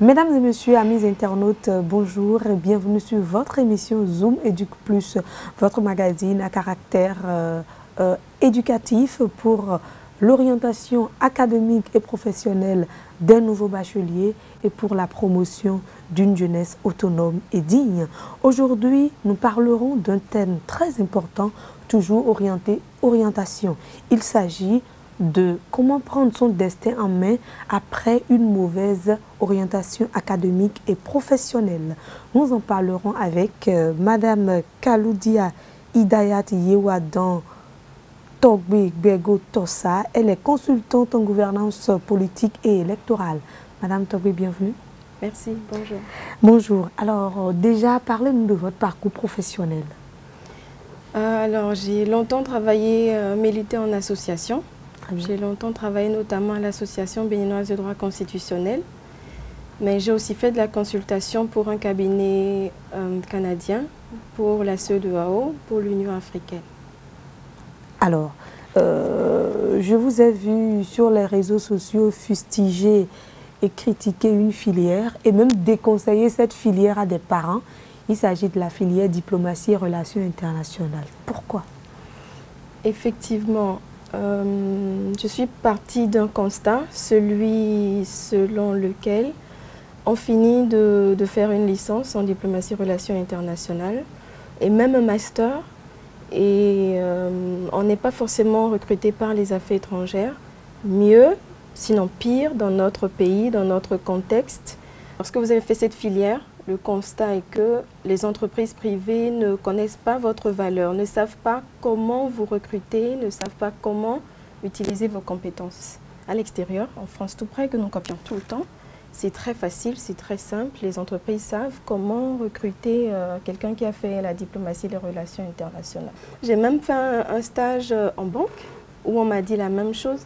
Mesdames et messieurs, amis internautes, bonjour et bienvenue sur votre émission Zoom Éduque Plus, votre magazine à caractère éducatif pour l'orientation académique et professionnelle d'un nouveau bachelier et pour la promotion d'une jeunesse autonome et digne. Aujourd'hui, nous parlerons d'un thème très important, toujours orienté orientation. Il s'agit de comment prendre son destin en main après une mauvaise orientation académique et professionnelle. Nous en parlerons avec Madame Kaloudia Hidayat Yewadan Togbe Bego Tossa. Elle est consultante en gouvernance politique et électorale. Madame Togbe, bienvenue. Merci, bonjour. Bonjour. Alors, déjà, parlez-nous de votre parcours professionnel. Alors, j'ai longtemps travaillé, milité en association. J'ai longtemps travaillé notamment à l'Association béninoise de droit constitutionnel, mais j'ai aussi fait de la consultation pour un cabinet canadien, pour la CEDEAO, pour l'Union africaine. Alors, je vous ai vu sur les réseaux sociaux fustiger et critiquer une filière et même déconseiller cette filière à des parents. Il s'agit de la filière diplomatie et relations internationales. Pourquoi? Effectivement, je suis partie d'un constat, celui selon lequel on finit de faire une licence en diplomatie et relations internationales et même un master et on n'est pas forcément recruté par les affaires étrangères. Mieux, sinon pire, dans notre pays, dans notre contexte. Lorsque vous avez fait cette filière, le constat est que les entreprises privées ne connaissent pas votre valeur, ne savent pas comment vous recruter, ne savent pas comment utiliser vos compétences. À l'extérieur, en France tout près, que nous copions tout le temps, c'est très facile, c'est très simple. Les entreprises savent comment recruter quelqu'un qui a fait la diplomatie et les relations internationales. J'ai même fait un stage en banque où on m'a dit la même chose.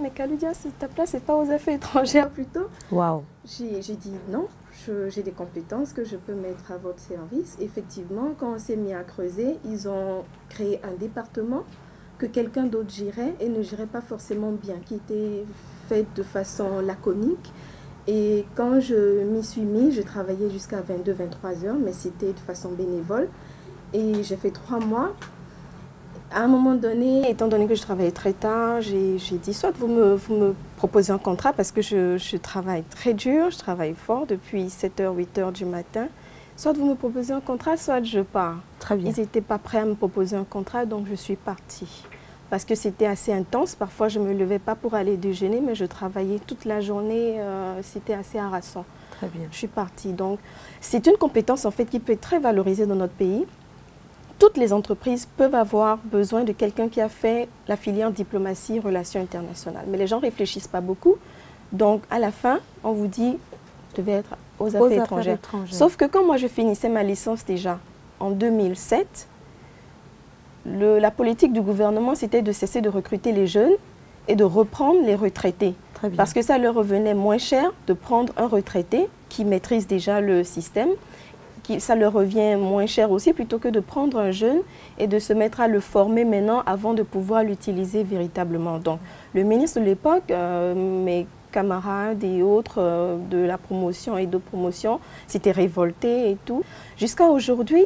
Mais Kaloudia, ta place n'est pas aux affaires étrangères plutôt. Waouh. J'ai dit non. J'ai des compétences que je peux mettre à votre service. Effectivement, quand on s'est mis à creuser, ils ont créé un département que quelqu'un d'autre gérait et ne gérait pas forcément bien, qui était fait de façon laconique. Et quand je m'y suis mis, je travaillais jusqu'à 22-23 heures, mais c'était de façon bénévole. Et j'ai fait 3 mois. À un moment donné, étant donné que je travaillais très tard, j'ai dit soit vous me proposez un contrat parce que je travaille très dur, je travaille fort depuis 7h, 8h du matin. Soit vous me proposez un contrat, soit je pars. Très bien. Ils n'étaient pas prêts à me proposer un contrat, donc je suis partie. Parce que c'était assez intense. Parfois, je ne me levais pas pour aller déjeuner, mais je travaillais toute la journée. C'était assez harassant. Très bien. Je suis partie. Donc, c'est une compétence en fait qui peut être très valorisée dans notre pays. Toutes les entreprises peuvent avoir besoin de quelqu'un qui a fait la filière diplomatie et relations internationales. Mais les gens ne réfléchissent pas beaucoup. Donc, à la fin, on vous dit, vous devez être aux affaires étrangères. Sauf que quand moi, je finissais ma licence déjà en 2007, la politique du gouvernement, c'était de cesser de recruter les jeunes et de reprendre les retraités. Très bien. Parce que ça leur revenait moins cher de prendre un retraité qui maîtrise déjà le système. Ça leur revient moins cher aussi plutôt que de prendre un jeune et de se mettre à le former maintenant avant de pouvoir l'utiliser véritablement. Donc, le ministre de l'époque, mes camarades et autres de la promotion et de promotion s'étaient révoltés et tout. Jusqu'à aujourd'hui,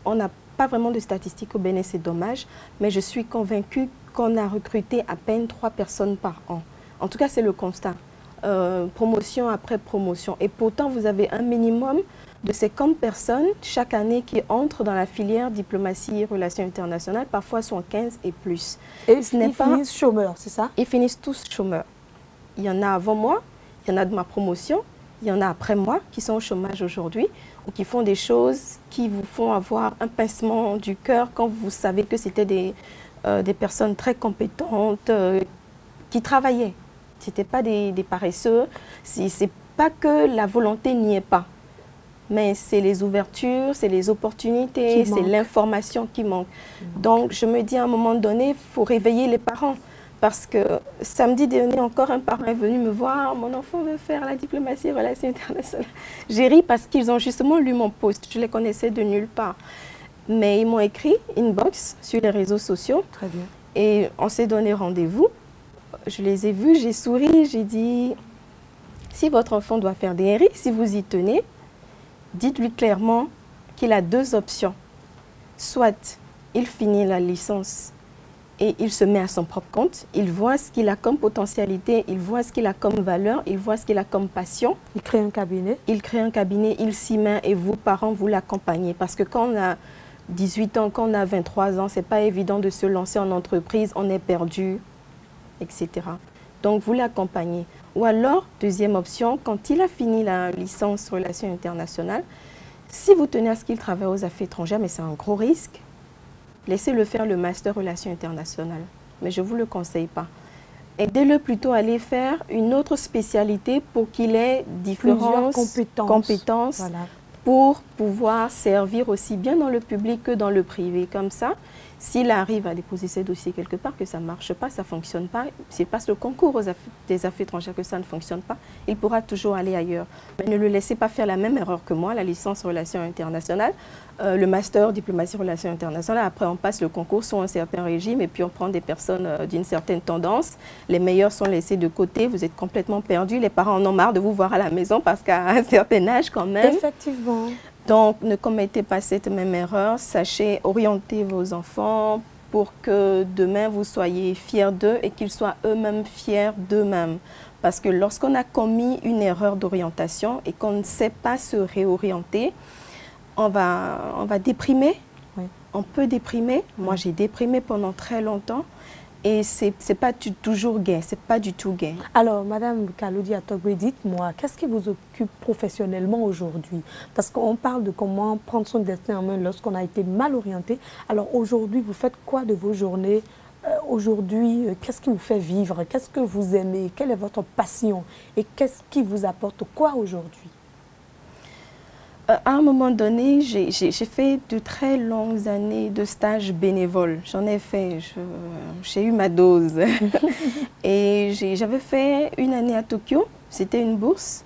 on n'a pas vraiment de statistiques au Bénin, c'est dommage, mais je suis convaincue qu'on a recruté à peine 3 personnes par an. En tout cas, c'est le constat. Promotion après promotion. Et pourtant, vous avez un minimum de 50 personnes chaque année qui entrent dans la filière diplomatie et relations internationales, parfois sont 15 et plus. Et ils finissent chômeurs, c'est ça? Ils finissent tous chômeurs. Il y en a avant moi, il y en a de ma promotion, il y en a après moi qui sont au chômage aujourd'hui ou qui font des choses qui vous font avoir un pincement du cœur quand vous savez que c'était des personnes très compétentes qui travaillaient. Ce n'étaient pas des paresseux. C'est pas que la volonté n'y est pas. Mais c'est les ouvertures, c'est les opportunités, c'est l'information qui manque. Donc, je me dis à un moment donné, il faut réveiller les parents. Parce que samedi dernier, encore un parent est venu me voir, mon enfant veut faire la diplomatie et relations internationales. J'ai ri parce qu'ils ont justement lu mon post, je les connaissais de nulle part. Mais ils m'ont écrit inbox sur les réseaux sociaux. Très bien. Et on s'est donné rendez-vous. Je les ai vus, j'ai souri, j'ai dit... Si votre enfant doit faire des RI, si vous y tenez, dites-lui clairement qu'il a deux options. Soit il finit la licence et il se met à son propre compte, il voit ce qu'il a comme potentialité, il voit ce qu'il a comme valeur, il voit ce qu'il a comme passion. Il crée un cabinet. Il crée un cabinet, il s'y met et vous, parents, vous l'accompagnez. Parce que quand on a 18 ans, quand on a 23 ans, ce n'est pas évident de se lancer en entreprise, on est perdu, etc. Donc, vous l'accompagnez. Ou alors, deuxième option, quand il a fini la licence Relations internationales, si vous tenez à ce qu'il travaille aux affaires étrangères, mais c'est un gros risque, laissez-le faire le master Relations internationales. Mais je ne vous le conseille pas. Aidez-le plutôt à aller faire une autre spécialité pour qu'il ait différentes compétences voilà, pour pouvoir servir aussi bien dans le public que dans le privé. Comme ça, s'il arrive à déposer ses dossiers quelque part, que ça ne marche pas, ça ne fonctionne pas, s'il passe le concours des affaires étrangères, que ça ne fonctionne pas, il pourra toujours aller ailleurs. Mais ne le laissez pas faire la même erreur que moi, la licence Relations internationales, le master Diplomatie Relations internationales. Après, on passe le concours sur un certain régime et puis on prend des personnes d'une certaine tendance. Les meilleurs sont laissés de côté, vous êtes complètement perdus. Les parents en ont marre de vous voir à la maison parce qu'à un certain âge quand même. Effectivement. Donc, ne commettez pas cette même erreur. Sachez orienter vos enfants pour que demain, vous soyez fiers d'eux et qu'ils soient eux-mêmes fiers d'eux-mêmes. Parce que lorsqu'on a commis une erreur d'orientation et qu'on ne sait pas se réorienter, on va déprimer. Oui. On peut déprimer. Moi, j'ai déprimé pendant très longtemps. Et c'est pas toujours gai, c'est pas du tout gai. Alors, Madame Kaloudi Atogbe, dites-moi, qu'est-ce qui vous occupe professionnellement aujourd'hui? Parce qu'on parle de comment prendre son destin en main lorsqu'on a été mal orienté. Alors, aujourd'hui, vous faites quoi de vos journées? Aujourd'hui, qu'est-ce qui vous fait vivre? Qu'est-ce que vous aimez? Quelle est votre passion? Et qu'est-ce qui vous apporte quoi aujourd'hui? À un moment donné, j'ai fait de très longues années de stages bénévoles. J'en ai fait, j'ai eu ma dose. Et j'avais fait une année à Tokyo, c'était une bourse.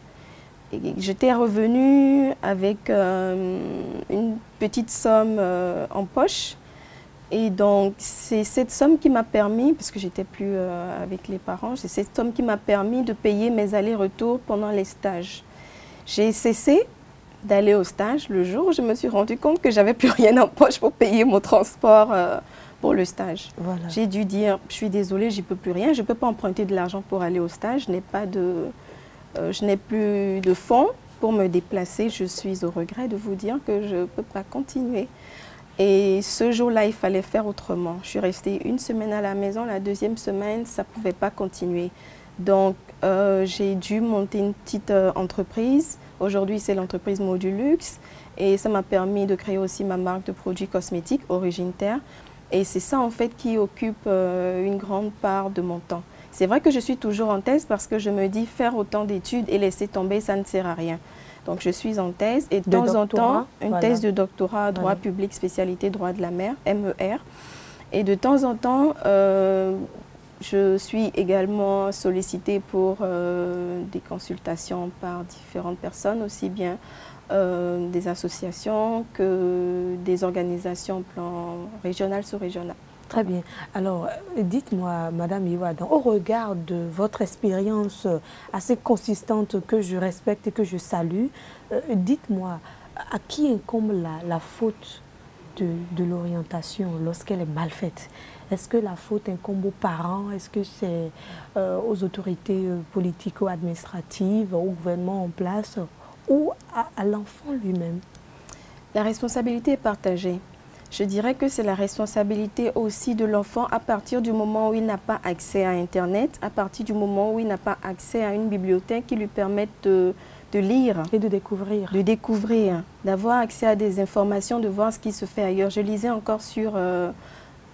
J'étais revenue avec une petite somme en poche. Et donc, c'est cette somme qui m'a permis, parce que j'étais plus avec les parents, c'est cette somme qui m'a permis de payer mes allers-retours pendant les stages. J'ai cessé d'aller au stage le jour où je me suis rendu compte que j'avais plus rien en poche pour payer mon transport pour le stage. Voilà. J'ai dû dire, je suis désolée, j'y peux plus rien, je ne peux pas emprunter de l'argent pour aller au stage, je n'ai plus de fonds pour me déplacer, je suis au regret de vous dire que je ne peux pas continuer. Et ce jour-là, il fallait faire autrement. Je suis restée une semaine à la maison, la deuxième semaine, ça ne pouvait pas continuer. Donc, j'ai dû monter une petite entreprise. Aujourd'hui, c'est l'entreprise Modulux et ça m'a permis de créer aussi ma marque de produits cosmétiques Origine Terre. Et c'est ça, en fait, qui occupe une grande part de mon temps. C'est vrai que je suis toujours en thèse parce que je me dis faire autant d'études et laisser tomber, ça ne sert à rien. Donc, je suis en thèse et de temps en temps, une thèse de doctorat, droit public, spécialité droit de la mer, MER. Et de temps en temps, je suis également sollicitée pour des consultations par différentes personnes, aussi bien des associations que des organisations au plan régional sous régional. Très bien. Alors, dites-moi, Madame Iwadan, au regard de votre expérience assez consistante que je respecte et que je salue, dites-moi, à qui incombe la faute de l'orientation lorsqu'elle est mal faite? Est-ce que la faute incombe aux parents? Est-ce que c'est aux autorités politico-administratives, au gouvernement en place ou à l'enfant lui-même? La responsabilité est partagée. Je dirais que c'est la responsabilité aussi de l'enfant à partir du moment où il n'a pas accès à Internet, à partir du moment où il n'a pas accès à une bibliothèque qui lui permette de lire. Et de découvrir. De découvrir, d'avoir accès à des informations, de voir ce qui se fait ailleurs. Je lisais encore sur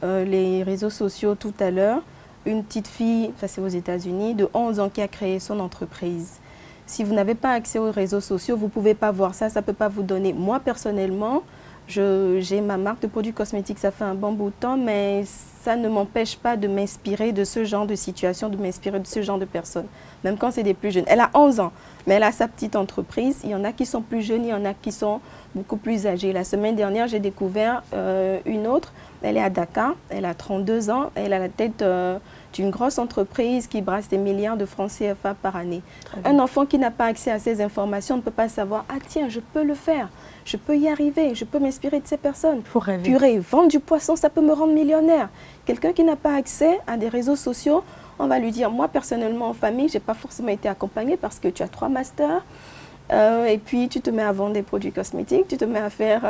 les réseaux sociaux tout à l'heure, une petite fille, enfin c'est aux États-Unis, de 11 ans qui a créé son entreprise. Si vous n'avez pas accès aux réseaux sociaux, vous ne pouvez pas voir ça, ça ne peut pas vous donner. Moi, personnellement, j'ai ma marque de produits cosmétiques, ça fait un bon bout de temps, mais ça ne m'empêche pas de m'inspirer de ce genre de situation, de m'inspirer de ce genre de personnes, même quand c'est des plus jeunes. Elle a 11 ans, mais elle a sa petite entreprise. Il y en a qui sont plus jeunes, il y en a qui sont beaucoup plus âgés. La semaine dernière, j'ai découvert une autre. Elle est à Dakar, elle a 32 ans, elle a la tête d'une grosse entreprise qui brasse des milliards de francs CFA par année. Un enfant qui n'a pas accès à ces informations ne peut pas savoir, ah tiens, je peux le faire, je peux y arriver, je peux m'inspirer de ces personnes. Faut rêver. Purée, vendre du poisson, ça peut me rendre millionnaire. Quelqu'un qui n'a pas accès à des réseaux sociaux, on va lui dire, moi personnellement en famille, je n'ai pas forcément été accompagnée parce que tu as 3 masters, et puis tu te mets à vendre des produits cosmétiques, tu te mets à faire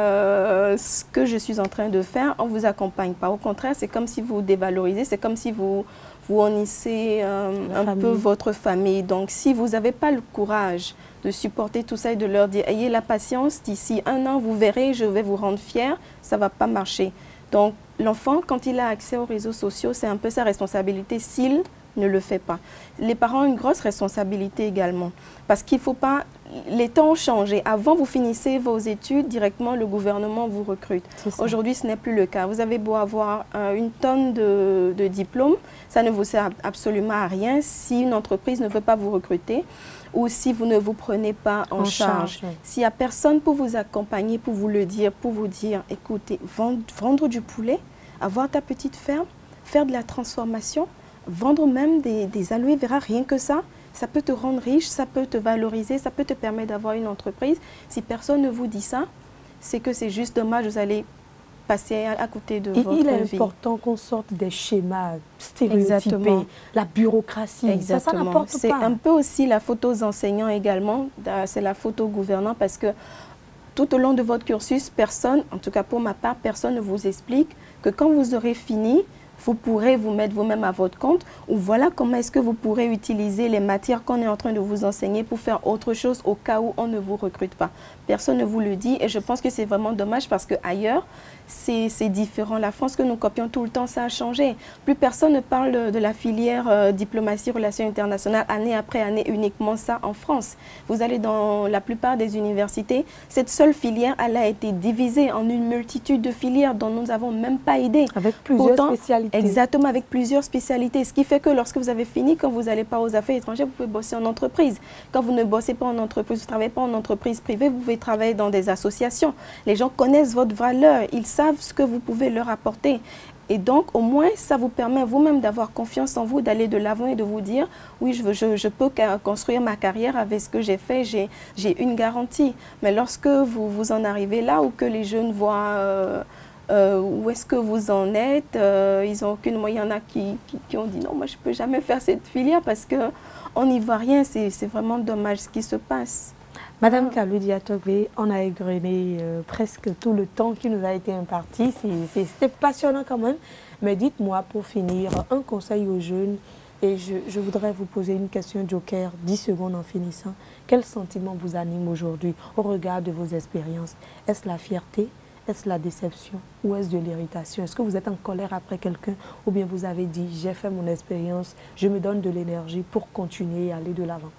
ce que je suis en train de faire, on ne vous accompagne pas. Au contraire, c'est comme si vous dévalorisez, c'est comme si vous honnissez un peu votre famille. Donc si vous n'avez pas le courage de supporter tout ça et de leur dire, ayez la patience, d'ici 1 an, vous verrez, je vais vous rendre fier, ça ne va pas marcher. Donc l'enfant, quand il a accès aux réseaux sociaux, c'est un peu sa responsabilité s'il ne le fait pas. Les parents ont une grosse responsabilité également, parce qu'il ne faut pas... Les temps ont changé. Avant, vous finissez vos études, directement le gouvernement vous recrute. Aujourd'hui, ce n'est plus le cas. Vous avez beau avoir une tonne de diplômes, ça ne vous sert absolument à rien si une entreprise ne veut pas vous recruter ou si vous ne vous prenez pas en charge. Oui. S'il n'y a personne pour vous accompagner, pour vous le dire, pour vous dire, écoutez, vendre du poulet, avoir ta petite ferme, faire de la transformation, vendre même des aloe vera, rien que ça, ça peut te rendre riche, ça peut te valoriser, ça peut te permettre d'avoir une entreprise. Si personne ne vous dit ça, c'est que c'est juste dommage, vous allez passer à côté de votre vie. Il est important qu'on sorte des schémas stéréotypés, exactement, la bureaucratie, exactement, ça n'importe pas. C'est un peu aussi la faute aux enseignants également, c'est la faute aux gouvernants parce que tout au long de votre cursus, personne, en tout cas pour ma part, personne ne vous explique que quand vous aurez fini, vous pourrez vous mettre vous-même à votre compte ou voilà comment est-ce que vous pourrez utiliser les matières qu'on est en train de vous enseigner pour faire autre chose au cas où on ne vous recrute pas. Personne ne vous le dit et je pense que c'est vraiment dommage parce qu'ailleurs, c'est différent. La France que nous copions tout le temps, ça a changé. Plus personne ne parle de la filière diplomatie, relations internationales, année après année, uniquement ça en France. Vous allez dans la plupart des universités, cette seule filière, elle a été divisée en une multitude de filières dont nous n'avons même pas idée. Avec plusieurs spécialités. Exactement, avec plusieurs spécialités. Ce qui fait que lorsque vous avez fini, quand vous n'allez pas aux affaires étrangères, vous pouvez bosser en entreprise. Quand vous ne bossez pas en entreprise, vous ne travaillez pas en entreprise privée, vous pouvez travailler dans des associations. Les gens connaissent votre valeur, ils savent ce que vous pouvez leur apporter. Et donc, au moins, ça vous permet vous-même d'avoir confiance en vous, d'aller de l'avant et de vous dire, oui, je peux construire ma carrière avec ce que j'ai fait, j'ai une garantie. Mais lorsque vous en arrivez là, ou que les jeunes voient... où est-ce que vous en êtes, ils n'ont aucune moyen. Il y en a qui ont dit non, moi je ne peux jamais faire cette filière parce qu'on n'y voit rien, c'est vraiment dommage ce qui se passe. Madame Kaloudi Atogbe, on a égrené presque tout le temps qui nous a été imparti, c'était passionnant quand même, mais dites-moi pour finir un conseil aux jeunes et je voudrais vous poser une question joker, 10 secondes en finissant. Quel sentiment vous anime aujourd'hui au regard de vos expériences? Est-ce la fierté? Est-ce la déception ou est-ce de l'irritation? Est-ce que vous êtes en colère après quelqu'un ou bien vous avez dit j'ai fait mon expérience, je me donne de l'énergie pour continuer et aller de l'avant?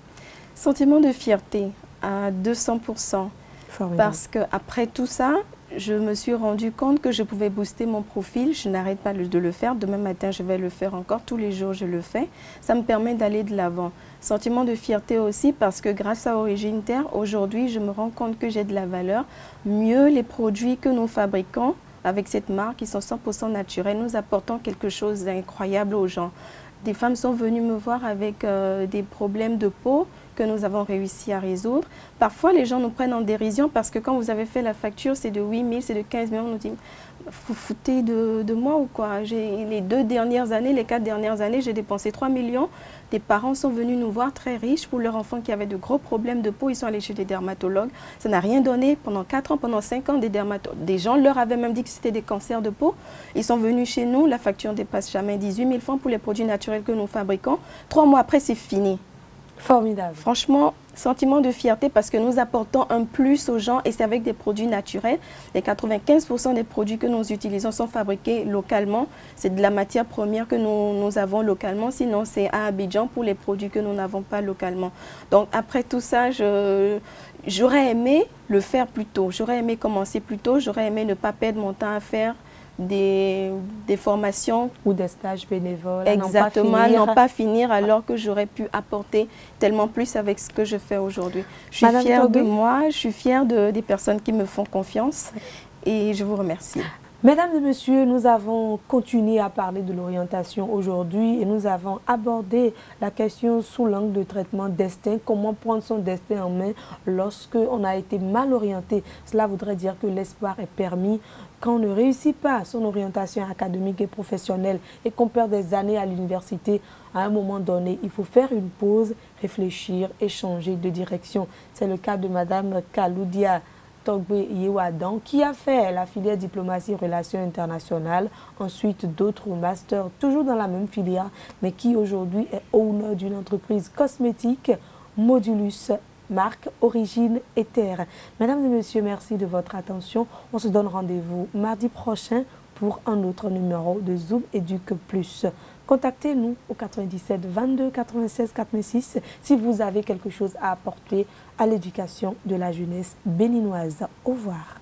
Sentiment de fierté à 200%. Formidable. Parce qu'après tout ça, je me suis rendu compte que je pouvais booster mon profil. Je n'arrête pas de le faire. Demain matin, je vais le faire encore. Tous les jours, je le fais. Ça me permet d'aller de l'avant. Sentiment de fierté aussi parce que grâce à Origine Terre, aujourd'hui, je me rends compte que j'ai de la valeur. Mieux, les produits que nous fabriquons avec cette marque, ils sont 100% naturels. Nous apportons quelque chose d'incroyable aux gens. Des femmes sont venues me voir avec des problèmes de peau que nous avons réussi à résoudre. Parfois, les gens nous prennent en dérision parce que quand vous avez fait la facture, c'est de 8 000, c'est de 15 000. On nous dit, vous foutez de moi ou quoi? Les 4 dernières années, j'ai dépensé 3 millions. Des parents sont venus nous voir très riches pour leur enfant qui avait de gros problèmes de peau. Ils sont allés chez des dermatologues. Ça n'a rien donné. Pendant 4 ans, pendant 5 ans, des gens leur avaient même dit que c'était des cancers de peau. Ils sont venus chez nous. La facture ne dépasse jamais 18 000 francs pour les produits naturels que nous fabriquons. 3 mois après, c'est fini. Formidable. Franchement, sentiment de fierté parce que nous apportons un plus aux gens et c'est avec des produits naturels. Les 95% des produits que nous utilisons sont fabriqués localement. C'est de la matière première que nous avons localement. Sinon, c'est à Abidjan pour les produits que nous n'avons pas localement. Donc, après tout ça, j'aurais aimé le faire plus tôt. J'aurais aimé commencer plus tôt. J'aurais aimé ne pas perdre mon temps à faire des formations ou des stages bénévoles. Exactement, non pas finir alors que j'aurais pu apporter tellement plus avec ce que je fais aujourd'hui. Je suis fière de moi, je suis fière des personnes qui me font confiance et je vous remercie. Mesdames et messieurs, nous avons continué à parler de l'orientation aujourd'hui et nous avons abordé la question sous l'angle de traitement destin, comment prendre son destin en main lorsque on a été mal orienté. Cela voudrait dire que l'espoir est permis quand on ne réussit pas son orientation académique et professionnelle et qu'on perd des années à l'université. À un moment donné, il faut faire une pause, réfléchir et changer de direction. C'est le cas de Madame Kaloudia Togbe Yewadan, qui a fait la filière diplomatie et relations internationales, ensuite d'autres masters, toujours dans la même filière, mais qui aujourd'hui est owner d'une entreprise cosmétique, Modulus, marque Origine et Terre. Mesdames et messieurs, merci de votre attention. On se donne rendez-vous mardi prochain pour un autre numéro de Zoom Éduque Plus. Contactez-nous au 97 22 96 46 si vous avez quelque chose à apporter à l'éducation de la jeunesse béninoise. Au revoir.